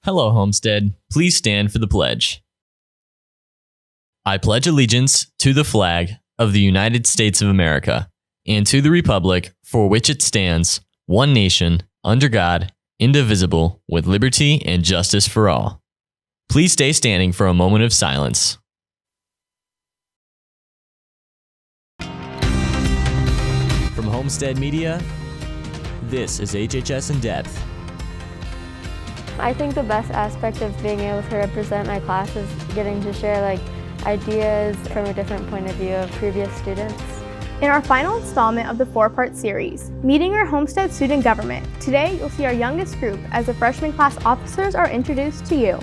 Hello, Homestead. Please stand for the pledge. I pledge allegiance to the flag of the United States of America and to the republic for which it stands, one nation, under God, indivisible, with liberty and justice for all. Please stay standing for a moment of silence. From Homestead Media, this is HHS In Depth. I think the best aspect of being able to represent my class is getting to share ideas from a different point of view of previous students. In our final installment of the 4-part series, Meeting Our Homestead Student Government, today you'll see our youngest group as the freshman class officers are introduced to you.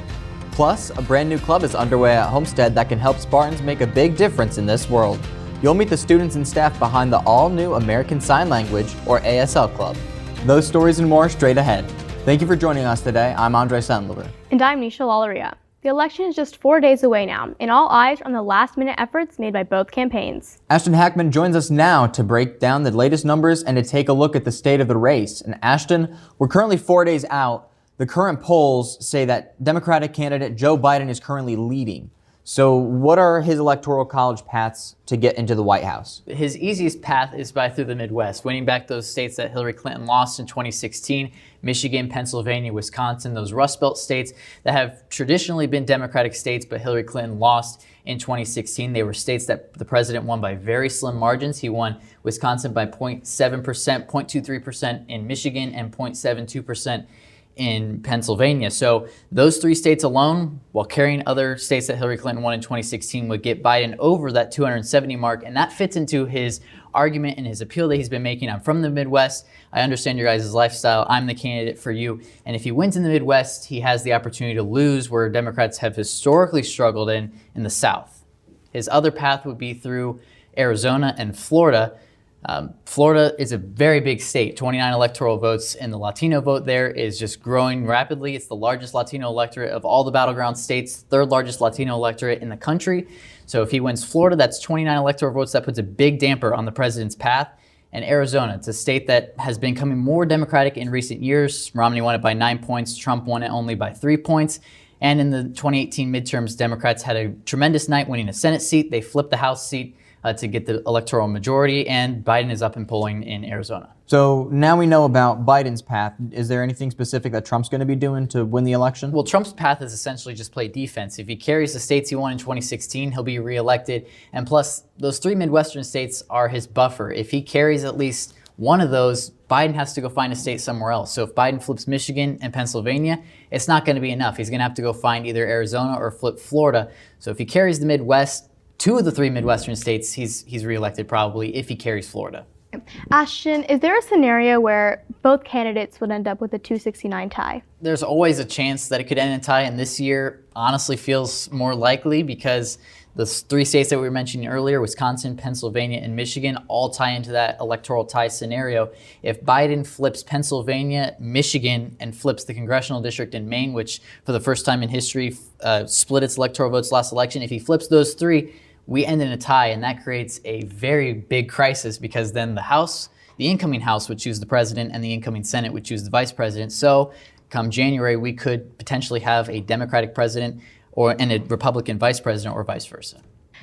Plus, a brand new club is underway at Homestead that can help Spartans make a big difference in this world. You'll meet the students and staff behind the all-new American Sign Language, or ASL Club. Those stories and more straight ahead. Thank you for joining us today. I'm Andre Sendler. And I'm Nisha Lalaria. The election is just 4 days away now, and all eyes are on the last-minute efforts made by both campaigns. Ashton Hackman joins us now to break down the latest numbers and to take a look at the state of the race. And Ashton, we're currently 4 days out. The current polls say that Democratic candidate Joe Biden is currently leading. So what are his electoral college paths to get into the White House? His easiest path is through the Midwest, winning back those states that Hillary Clinton lost in 2016, Michigan, Pennsylvania, Wisconsin, those Rust Belt states that have traditionally been Democratic states, but Hillary Clinton lost in 2016. They were states that the president won by very slim margins. He won Wisconsin by 0.7%, 0.23% in Michigan, and 0.72% in Pennsylvania. So those three states alone, while carrying other states that Hillary Clinton won in 2016, would get Biden over that 270 mark. And that fits into his argument and his appeal that he's been making. I'm from the Midwest. I understand your guys' lifestyle. I'm the candidate for you. And if he wins in the Midwest, he has the opportunity to lose where Democrats have historically struggled in the South. His other path would be through Arizona and Florida. Florida is a very big state, 29 electoral votes, and the Latino vote there is just growing rapidly. It's the largest Latino electorate of all the battleground states, third largest Latino electorate in the country. So if he wins Florida, that's 29 electoral votes. That puts a big damper on the president's path. And Arizona, it's a state that has been becoming more Democratic in recent years. Romney won it by 9 points. Trump won it only by 3 points. And in the 2018 midterms, Democrats had a tremendous night winning a Senate seat. They flipped the House seat to get the electoral majority, and Biden is up in polling in Arizona. So now we know about Biden's path. Is there anything specific that Trump's going to be doing to win the election? Well, Trump's path is essentially just play defense. If he carries the states he won in 2016, he'll be reelected. And plus, those three Midwestern states are his buffer. If he carries at least one of those, Biden has to go find a state somewhere else. So if Biden flips Michigan and Pennsylvania, it's not going to be enough. He's going to have to go find either Arizona or flip Florida. So if he carries the Midwest, two of the three Midwestern states, he's reelected probably if he carries Florida. Ashton, is there a scenario where both candidates would end up with a 269 tie? There's always a chance that it could end in a tie, and this year honestly feels more likely because the three states that we were mentioning earlier, Wisconsin, Pennsylvania, and Michigan, all tie into that electoral tie scenario. If Biden flips Pennsylvania, Michigan, and flips the congressional district in Maine, which for the first time in history split its electoral votes last election, if he flips those three, we end in a tie, and that creates a very big crisis because then the House, the incoming House would choose the president and the incoming Senate would choose the vice president. So come January, we could potentially have a Democratic president and a Republican vice president or vice versa.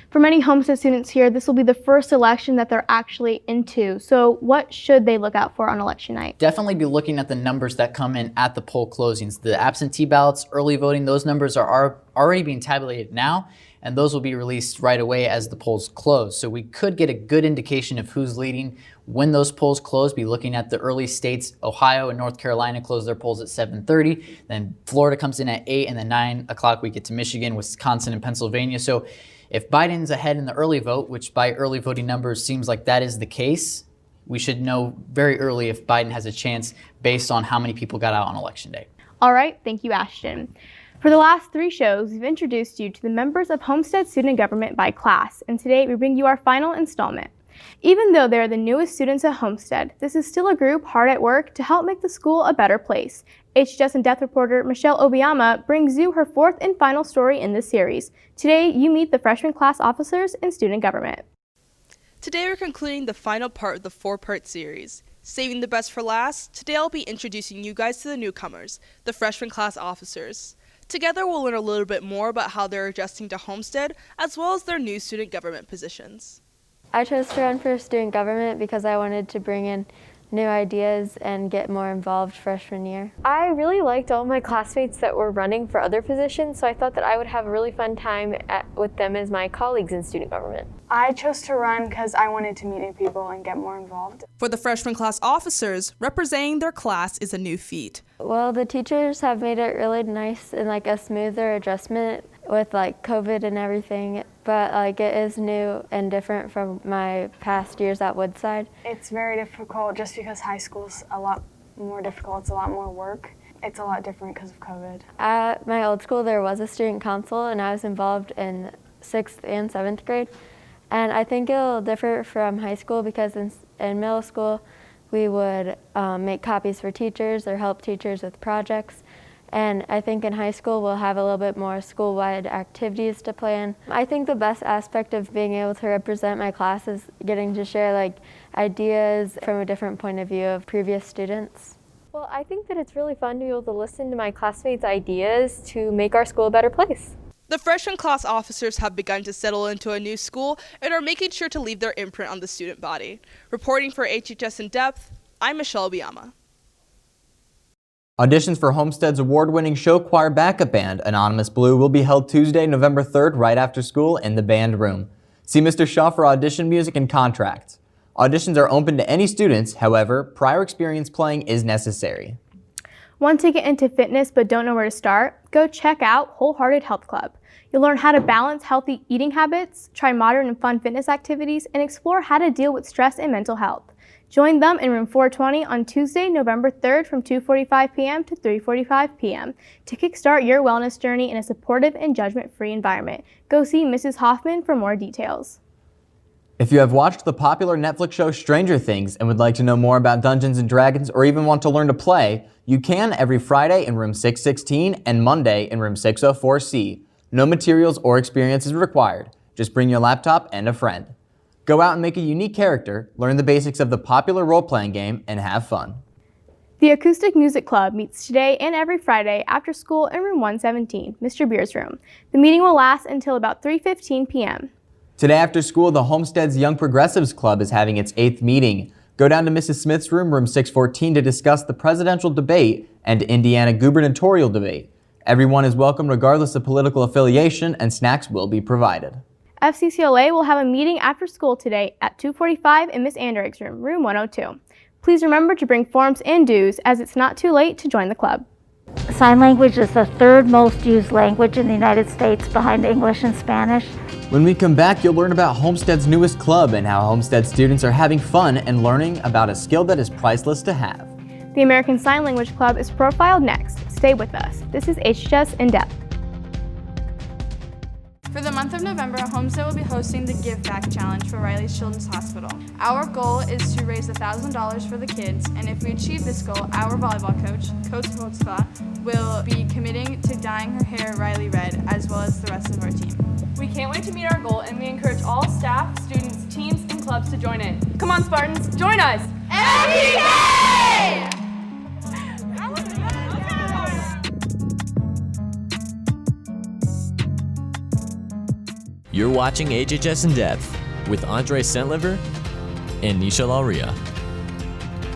For many Homestead students here, this will be the first election that they're actually into. So what should they look out for on election night? Definitely be looking at the numbers that come in at the poll closings. The absentee ballots, early voting, those numbers are already being tabulated now, and those will be released right away as the polls close. So we could get a good indication of who's leading when those polls close. Be looking at the early states. Ohio and North Carolina close their polls at 7:30. Then Florida comes in at 8, and then 9 o'clock we get to Michigan, Wisconsin, and Pennsylvania. So if Biden's ahead in the early vote, which by early voting numbers seems like that is the case, we should know very early if Biden has a chance based on how many people got out on election day. All right, thank you, Ashton. For the last 3 shows, we've introduced you to the members of Homestead Student Government by class, and today we bring you our final installment. Even though they're the newest students at Homestead, this is still a group hard at work to help make the school a better place. HHS In Depth reporter Michelle Obiama brings you her 4th and final story in this series. Today, you meet the freshman class officers in student government. Today we're concluding the final part of the 4-part series. Saving the best for last, today I'll be introducing you guys to the newcomers, the freshman class officers. Together we'll learn a little bit more about how they're adjusting to Homestead, as well as their new student government positions. I chose to run for student government because I wanted to bring in new ideas and get more involved freshman year. I really liked all my classmates that were running for other positions, so I thought that I would have a really fun time with them as my colleagues in student government. I chose to run because I wanted to meet new people and get more involved. For the freshman class officers, representing their class is a new feat. Well, the teachers have made it really nice and like a smoother adjustment with like COVID and everything, but like it is new and different from my past years at Woodside. It's very difficult just because high school's a lot more difficult. It's a lot more work. It's a lot different because of COVID. At my old school, there was a student council, and I was involved in 6th and 7th grade. And I think it'll differ from high school because in middle school, we would make copies for teachers or help teachers with projects. And I think in high school, we'll have a little bit more school-wide activities to plan. I think the best aspect of being able to represent my class is getting to share like ideas from a different point of view of previous students. Well, I think that it's really fun to be able to listen to my classmates' ideas to make our school a better place. The freshman class officers have begun to settle into a new school and are making sure to leave their imprint on the student body. Reporting for HHS In Depth, I'm Michelle Biama. Auditions for Homestead's award-winning show choir backup band, Anonymous Blue, will be held Tuesday, November 3rd, right after school in the band room. See Mr. Shaw for audition music and contracts. Auditions are open to any students, however, prior experience playing is necessary. Want to get into fitness but don't know where to start? Go check out Wholehearted Health Club. You'll learn how to balance healthy eating habits, try modern and fun fitness activities, and explore how to deal with stress and mental health. Join them in room 420 on Tuesday, November 3rd from 2:45 p.m. to 3:45 p.m. to kickstart your wellness journey in a supportive and judgment-free environment. Go see Mrs. Hoffman for more details. If you have watched the popular Netflix show Stranger Things and would like to know more about Dungeons & Dragons or even want to learn to play, you can every Friday in room 616 and Monday in room 604C. No materials or experiences required. Just bring your laptop and a friend. Go out and make a unique character, learn the basics of the popular role-playing game, and have fun. The Acoustic Music Club meets today and every Friday after school in room 117, Mr. Beer's room. The meeting will last until about 3:15 p.m. Today after school, the Homestead's Young Progressives Club is having its 8th meeting. Go down to Mrs. Smith's room, room 614, to discuss the presidential debate and Indiana gubernatorial debate. Everyone is welcome regardless of political affiliation, and snacks will be provided. FCCLA will have a meeting after school today at 2:45 in Miss Anderig's room, room 102. Please remember to bring forms and dues as it's not too late to join the club. Sign language is the third most used language in the United States behind English and Spanish. When we come back, you'll learn about Homestead's newest club and how Homestead students are having fun and learning about a skill that is priceless to have. The American Sign Language Club is profiled next. Stay with us. This is HHS In Depth. For the month of November, Homestead will be hosting the Give Back Challenge for Riley's Children's Hospital. Our goal is to raise $1,000 for the kids, and if we achieve this goal, our volleyball coach, Coach Holtzclaw, will be committing to dyeing her hair Riley red, as well as the rest of our team. We can't wait to meet our goal, and we encourage all staff, students, teams, and clubs to join in. Come on, Spartans, join us! MPK! You're watching HHS In Depth with Andre Sentliver and Nisha Lalria.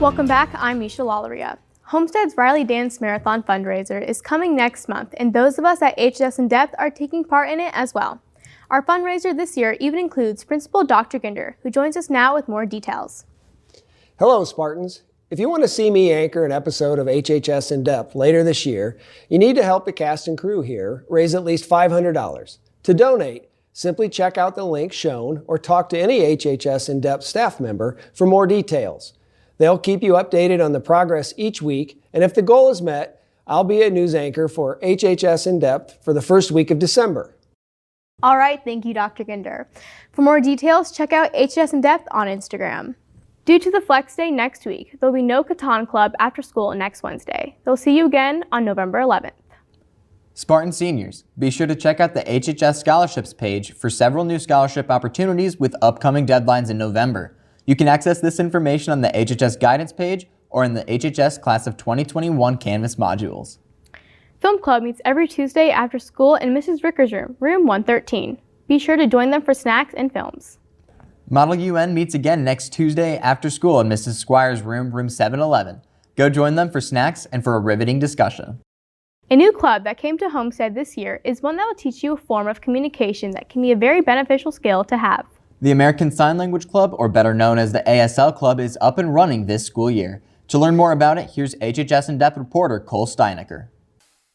Welcome back, I'm Nisha Lalria. Homestead's Riley Dance Marathon fundraiser is coming next month, and those of us at HHS In Depth are taking part in it as well. Our fundraiser this year even includes Principal Dr. Ginder, who joins us now with more details. Hello, Spartans. If you want to see me anchor an episode of HHS In Depth later this year, you need to help the cast and crew here raise at least $500. To donate, simply check out the link shown or talk to any HHS In Depth staff member for more details. They'll keep you updated on the progress each week, and if the goal is met, I'll be a news anchor for HHS In Depth for the first week of December. All right, thank you, Dr. Ginder. For more details, check out HHS In Depth on Instagram. Due to the Flex Day next week, there'll be no Catan Club after school next Wednesday. They'll see you again on November 11th. Spartan seniors, be sure to check out the HHS scholarships page for several new scholarship opportunities with upcoming deadlines in November. You can access this information on the HHS guidance page or in the HHS Class of 2021 Canvas modules. Film Club meets every Tuesday after school in Mrs. Ricker's room, room 113. Be sure to join them for snacks and films. Model UN meets again next Tuesday after school in Mrs. Squire's room, room 711. Go join them for snacks and for a riveting discussion. A new club that came to Homestead this year is one that will teach you a form of communication that can be a very beneficial skill to have. The American Sign Language Club, or better known as the ASL Club, is up and running this school year. To learn more about it, here's HHS In-Depth reporter Cole Steinecker.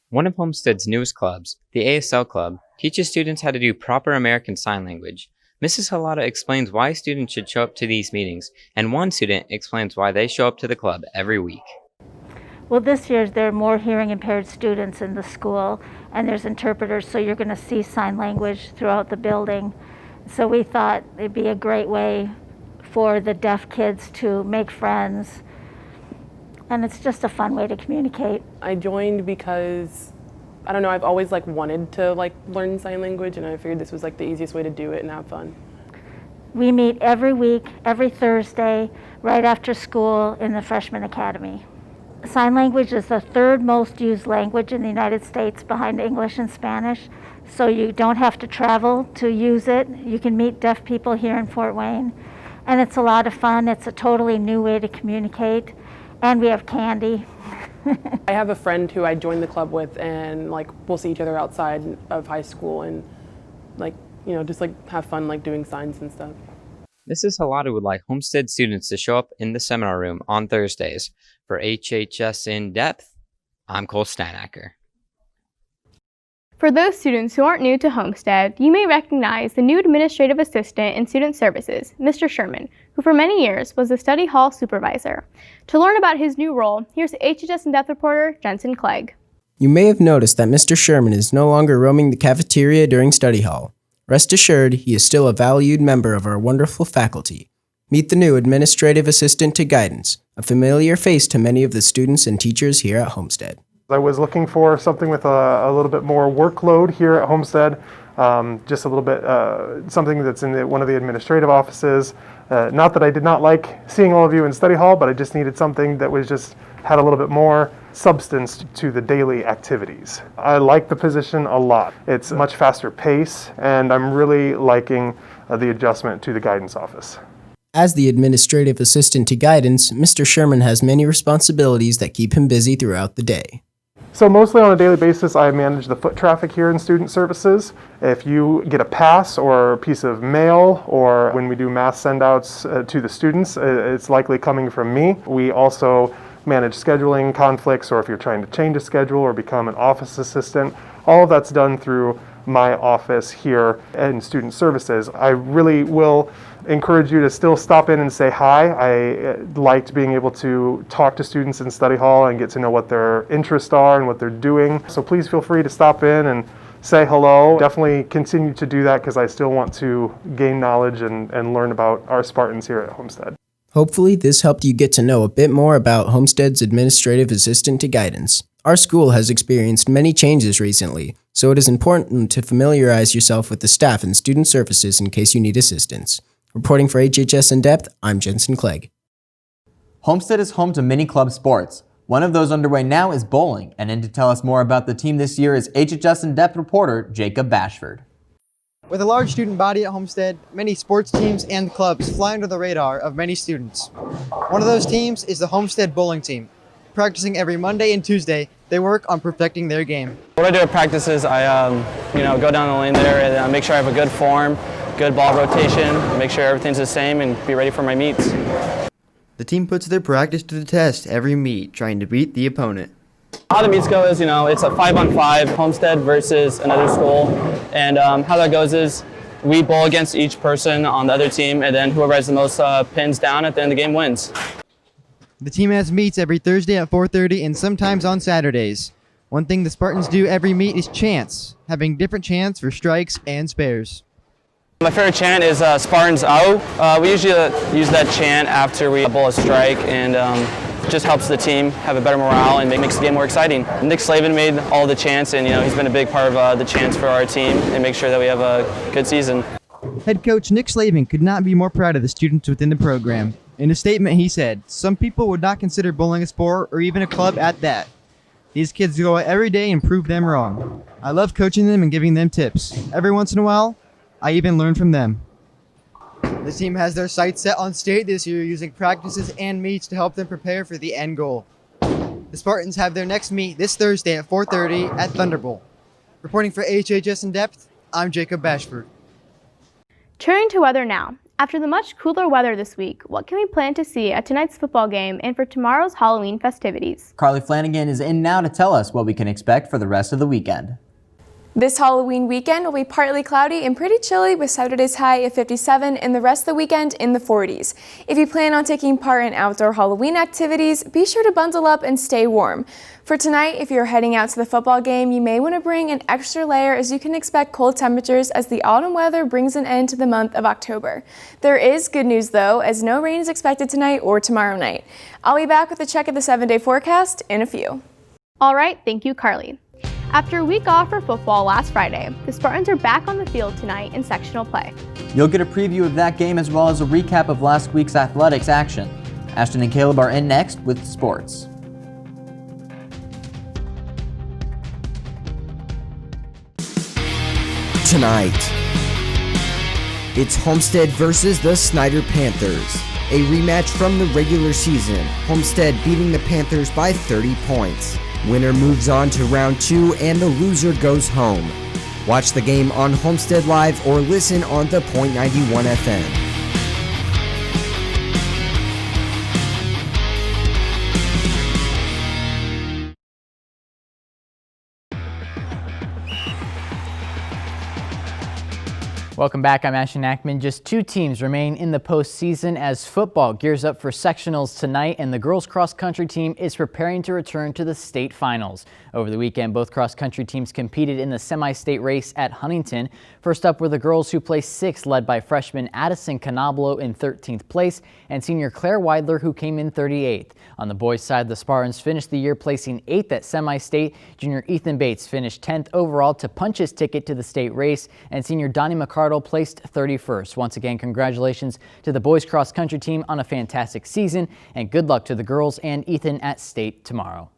One of Homestead's newest clubs, the ASL Club, teaches students how to do proper American Sign Language. Mrs. Halata explains why students should show up to these meetings, and one student explains why they show up to the club every week. Well, this year there are more hearing impaired students in the school, and there's interpreters, so you're going to see sign language throughout the building. So we thought it'd be a great way for the deaf kids to make friends, and it's just a fun way to communicate. I joined because, I don't know, I've always wanted to learn sign language, and I figured this was the easiest way to do it and have fun. We meet every week, every Thursday, right after school in the Freshman Academy. Sign language is the third most used language in the United States behind English and Spanish, so you don't have to travel to use it. You can meet deaf people here in Fort Wayne, and it's a lot of fun. It's a totally new way to communicate, and we have candy. I have a friend who I joined the club with, and we'll see each other outside of high school and just have fun doing signs and stuff. Mrs. Halata would like Homestead students to show up in the seminar room on Thursdays. For HHS In-Depth, I'm Cole Steinecker. For those students who aren't new to Homestead, you may recognize the new administrative assistant in student services, Mr. Sherman, who for many years was the study hall supervisor. To learn about his new role, here's HHS In-Depth reporter Jensen Clegg. You may have noticed that Mr. Sherman is no longer roaming the cafeteria during study hall. Rest assured, he is still a valued member of our wonderful faculty. Meet the new administrative assistant to guidance, a familiar face to many of the students and teachers here at Homestead. I was looking for something with a little bit more workload here at Homestead, just a little bit, something that's in one of the administrative offices. Not that I did not like seeing all of you in study hall, but I just needed something that was just had a little bit more substance to the daily activities. I like the position a lot. It's a much faster pace, and I'm really liking the adjustment to the guidance office. As the administrative assistant to guidance, Mr. Sherman has many responsibilities that keep him busy throughout the day. So mostly on a daily basis, I manage the foot traffic here in student services. If you get a pass or a piece of mail, or when we do mass send-outs to the students, it's likely coming from me. We also manage scheduling conflicts, or if you're trying to change a schedule or become an office assistant, all of that's done through my office here in student services. I really will encourage you to still stop in and say hi. I liked being able to talk to students in study hall and get to know what their interests are and what they're doing. So please feel free to stop in and say hello. Definitely continue to do that because I still want to gain knowledge and learn about our Spartans here at Homestead. Hopefully, this helped you get to know a bit more about Homestead's administrative assistant to guidance. Our school has experienced many changes recently, so it is important to familiarize yourself with the staff and student services in case you need assistance. Reporting for HHS In-Depth, I'm Jensen Clegg. Homestead is home to many club sports. One of those underway now is bowling, and in to tell us more about the team this year is HHS In-Depth reporter Jacob Bashford. With a large student body at Homestead, many sports teams and clubs fly under the radar of many students. One of those teams is the Homestead Bowling team. Practicing every Monday and Tuesday, they work on perfecting their game. What I do at practice is I go down the lane there and make sure I have a good form, good ball rotation, make sure everything's the same, and be ready for my meets. The team puts their practice to the test every meet, trying to beat the opponent. How the meets go is, it's a 5-on-5 Homestead versus another school, and how that goes is we bowl against each person on the other team, and then whoever has the most pins down at the end of the game wins. The team has meets every Thursday at 4:30 and sometimes on Saturdays. One thing the Spartans do every meet is chants, having different chants for strikes and spares. My favorite chant is Spartans out. We usually use that chant after we bowl a strike, and just helps the team have a better morale and makes the game more exciting. Nick Slavin made all the chants, and he's been a big part of the chants for our team and make sure that we have a good season. Head coach Nick Slavin could not be more proud of the students within the program. In a statement, he said, "Some people would not consider bowling a sport or even a club at that. These kids go out every day and prove them wrong. I love coaching them and giving them tips. Every once in a while, I even learn from them." The team has their sights set on state this year, using practices and meets to help them prepare for the end goal. The Spartans have their next meet this Thursday at 4:30 at Thunderbolt. Reporting for HHS In Depth, I'm Jacob Bashford. Turning to weather now. After the much cooler weather this week, what can we plan to see at tonight's football game and for tomorrow's Halloween festivities? Carly Flanagan is in now to tell us what we can expect for the rest of the weekend. This Halloween weekend will be partly cloudy and pretty chilly with Saturday's high of 57 and the rest of the weekend in the 40s. If you plan on taking part in outdoor Halloween activities, be sure to bundle up and stay warm. For tonight, if you're heading out to the football game, you may want to bring an extra layer as you can expect cold temperatures as the autumn weather brings an end to the month of October. There is good news though, as no rain is expected tonight or tomorrow night. I'll be back with a check of the 7-day forecast in a few. All right, thank you, Carly. After a week off for football last Friday, the Spartans are back on the field tonight in sectional play. You'll get a preview of that game as well as a recap of last week's athletics action. Ashton and Caleb are in next with sports. Tonight, it's Homestead versus the Snyder Panthers, a rematch from the regular season. Homestead beating the Panthers by 30 points. Winner moves on to round 2 and the loser goes home. Watch the game on Homestead Live or listen on the .91 FM. Welcome back, I'm Ashton Ackman. Just 2 teams remain in the postseason as football gears up for sectionals tonight, and the girls cross country team is preparing to return to the state finals. Over the weekend, both cross country teams competed in the semi-state race at Huntington. First up were the girls who placed 6th, led by freshman Addison Canablo in 13th place and senior Claire Weidler, who came in 38th. On the boys' side, the Spartans finished the year placing 8th at semi-state. Junior Ethan Bates finished 10th overall to punch his ticket to the state race, and senior Donnie McCardle placed 31st. Once again, congratulations to the boys cross country team on a fantastic season, and good luck to the girls and Ethan at state tomorrow.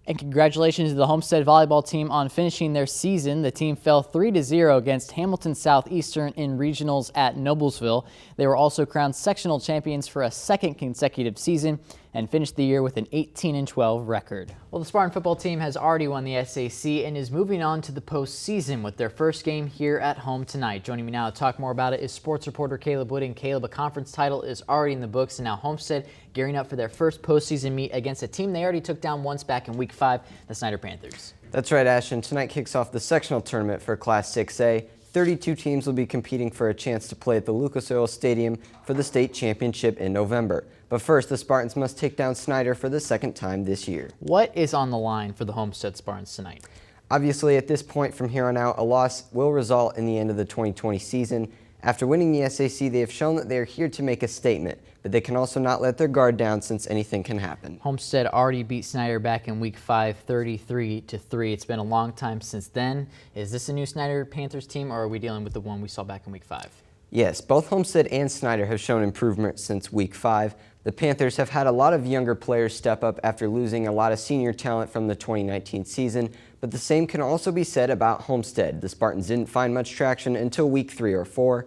And congratulations to the Homestead volleyball team on finishing their season. The team fell 3-0 against Hamilton Southeastern in regionals at Noblesville. They were also crowned sectional champions for a second consecutive season and finished the year with an 18-12 record. Well, the Spartan football team has already won the SAC and is moving on to the postseason with their first game here at home tonight. Joining me now to talk more about it is sports reporter Caleb Wood. And Caleb, a conference title is already in the books, and now Homestead gearing up for their first postseason meet against a team they already took down once back in Week 5, the Snyder Panthers. That's right, Ashton. Tonight kicks off the sectional tournament for Class 6A. 32 teams will be competing for a chance to play at the Lucas Oil Stadium for the state championship in November. But first, the Spartans must take down Snyder for the second time this year. What is on the line for the Homestead Spartans tonight? Obviously, at this point from here on out, a loss will result in the end of the 2020 season. After winning the SAC, they have shown that they are here to make a statement, but they can also not let their guard down since anything can happen. Homestead already beat Snyder back in Week 5, 33-3. It's been a long time since then. Is this a new Snyder Panthers team, or are we dealing with the one we saw back in Week 5? Yes, both Homestead and Snyder have shown improvement since Week 5. The Panthers have had a lot of younger players step up after losing a lot of senior talent from the 2019 season, but the same can also be said about Homestead. The Spartans didn't find much traction until Week 3 or 4.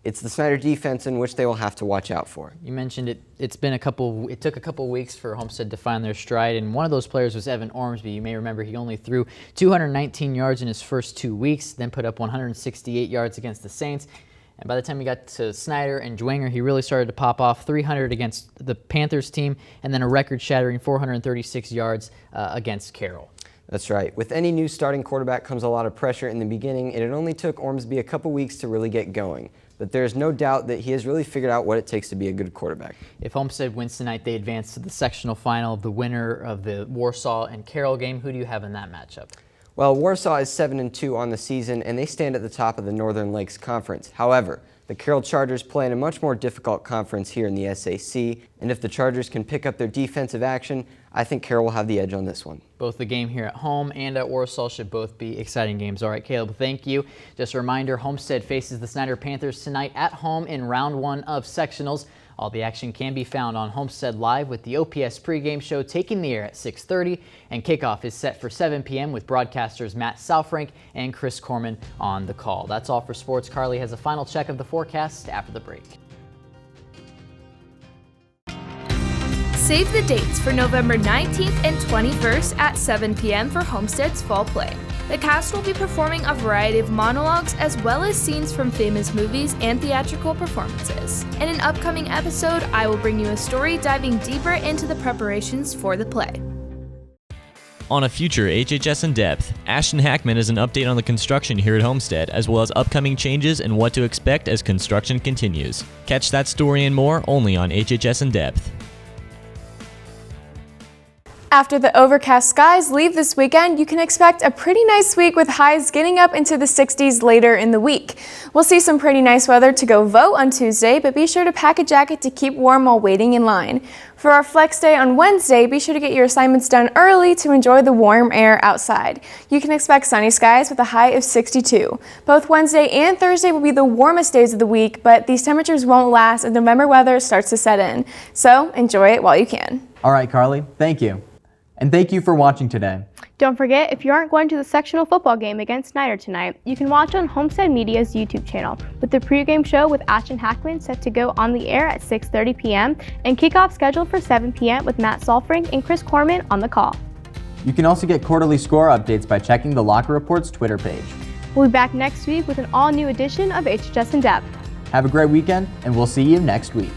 It's the Snyder defense in which they will have to watch out for. You mentioned it took a couple weeks for Homestead to find their stride, and one of those players was Evan Ormsby. You may remember he only threw 219 yards in his first 2 weeks, then put up 168 yards against the Saints. And by the time he got to Snyder and Dwenger, he really started to pop off. 300 against the Panthers team, and then a record-shattering 436 yards against Carroll. That's right. With any new starting quarterback comes a lot of pressure in the beginning, and it only took Ormsby a couple weeks to really get going. But there's no doubt that he has really figured out what it takes to be a good quarterback. If Homestead wins tonight, they advance to the sectional final of the winner of the Warsaw and Carroll game. Who do you have in that matchup? Well, Warsaw is 7-2 on the season, and they stand at the top of the Northern Lakes Conference. However, The Carroll Chargers play in a much more difficult conference here in the SAC, and if the Chargers can pick up their defensive action, I think Carroll will have the edge on this one. Both the game here at home and at Warsaw should both be exciting games. All right, Caleb, thank you. Just a reminder, Homestead faces the Snyder Panthers tonight at home in round 1 of sectionals. All the action can be found on Homestead Live with the OPS pregame show taking the air at 6:30, and kickoff is set for 7 p.m. with broadcasters Matt Southrank and Chris Corman on the call. That's all for sports. Carly has a final check of the forecast after the break. Save the dates for November 19th and 21st at 7 p.m. for Homestead's Fall Play. The cast will be performing a variety of monologues as well as scenes from famous movies and theatrical performances. In an upcoming episode, I will bring you a story diving deeper into the preparations for the play. On a future HHS In Depth, Ashton Hackman has an update on the construction here at Homestead, as well as upcoming changes and what to expect as construction continues. Catch that story and more only on HHS In Depth. After the overcast skies leave this weekend, you can expect a pretty nice week with highs getting up into the 60s later in the week. We'll see some pretty nice weather to go vote on Tuesday, but be sure to pack a jacket to keep warm while waiting in line. For our flex day on Wednesday, be sure to get your assignments done early to enjoy the warm air outside. You can expect sunny skies with a high of 62. Both Wednesday and Thursday will be the warmest days of the week, but these temperatures won't last as November weather starts to set in. So enjoy it while you can. All right, Carly, thank you. And thank you for watching today. Don't forget, if you aren't going to the sectional football game against Snyder tonight, you can watch on Homestead Media's YouTube channel with the pregame show with Ashton Hackman set to go on the air at 6:30 p.m. and kickoff scheduled for 7 p.m. with Matt Solfrank and Chris Corman on the call. You can also get quarterly score updates by checking the Locker Report's Twitter page. We'll be back next week with an all-new edition of HHS In Depth. Have a great weekend, and we'll see you next week.